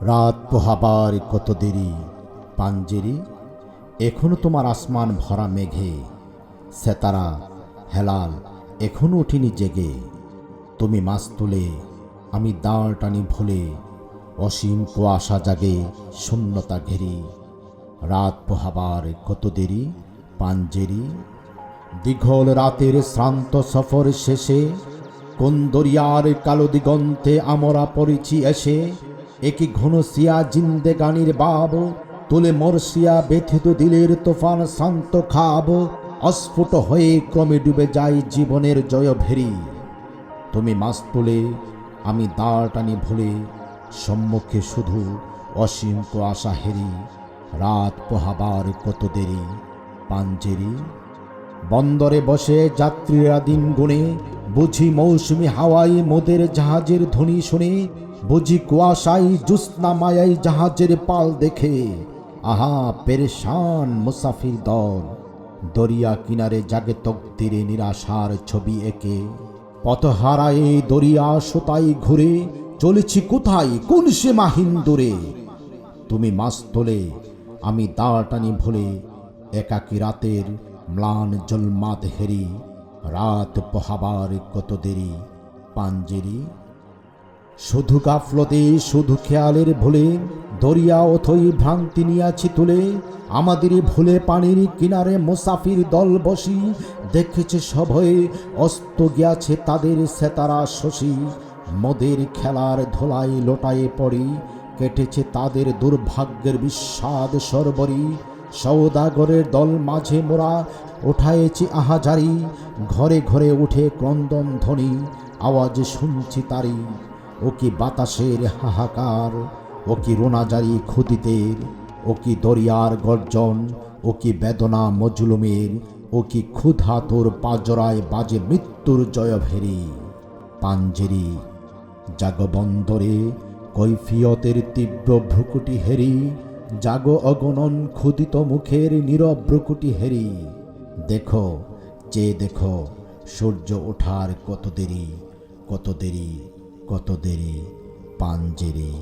রাত পোহাবার কত দেরি পাঞ্জেরি, এখনো তোমার আসমান ভরা মেঘে। সেতারা হেলাল এখনো উঠিনি জেগে। তুমি মাছ তুলে আমি দাঁড় টানি ভুলে, অসীম কুয়াশা জাগে শূন্যতা ঘেরি। রাত পোহাবার কত দেরি পাঞ্জেরি। দীঘল রাতের শ্রান্ত সফর শেষে কোন দরিয়ার কালো দিগন্তে আমরা পড়েছি এসে। একই ঘনশিয়া জিন্দেগানির বাব তুলে মরশিয়া ব্যথিত দিলের তোফান শান্ত খাব। অস্ফুট হয়ে ক্রমে ডুবে যায় জীবনের জয় ভেরি। তুমি মাছ তুলে আমি দাঁড় টানি ভুলে, সম্মুখে শুধু অসীম কুয়াশা হেরি। রাত পোহাবার কত দেরি পাঞ্জেরি। বন্দরে বসে যাত্রীরা দিন গুনে, বুঝি মৌসুমি হাওয়ায় মোদের জাহাজের ধ্বনি শুনে। বুঝি কুয়াশায় জ্যোৎস্না মায়াই জাহাজের পাল দেখে। আহা পেরেশান মুসাফির দল, দরিয়া কিনারে জাগে তকদিরে নিরাশার ছবি এঁকে। পথ হারায় দরিয়া সোতাই ঘুরে, চলেছি কোথায় কোন সীমা হিন্দুরে। তুমি মাছ তোলে আমি দাঁড় টানি ভুলে, একাকী রাতের ম্লান জলমাত হেরি। রাত পোহাবার কত দেরি পাঞ্জেরি। শুধু গাফলতে শুধু খেয়ালের ভুলে, দরিয়া অথই ভ্রান্তি নিয়াছি তুলে। আমাদের ভুলে পানির কিনারে মুসাফির দল বসি, দেখেছে সভয়ে অস্ত গিয়াছে তাদের সেতারা শশী। মোদের খেলার ধোলাই লোটায়ে পড়ি, কেটেছে তাদের দুর্ভাগ্যের বিস্বাদ সরবরি। সওদাগরের দল মাঝে মোরা ওঠায়েছি আহাজারি, ঘরে ঘরে উঠে ক্রন্দন ধ্বনি আওয়াজ শুনছি তারি। ও কি বাতাসের হাহাকার, ও কি রোনাজারি ক্ষুদিতের, ও কি দরিয়ার গর্জন, ও কি বেদনা মজলুমের, ও কি ক্ষুধা তোর পাজরায় বাজে মৃত্যুর জয়ভেরি। পাঞ্জেরি জাগো বন্দরে কৈফিয়তের তীব্র ভ্রুকুটি হেরি। জাগো অগণন ক্ষুদিত মুখের নীরব ভ্রুকুটি হেরি। দেখো চেয়ে দেখো সূর্য ওঠার কত দেরি, কত দেরি, কত দেরি পাঞ্জেরি।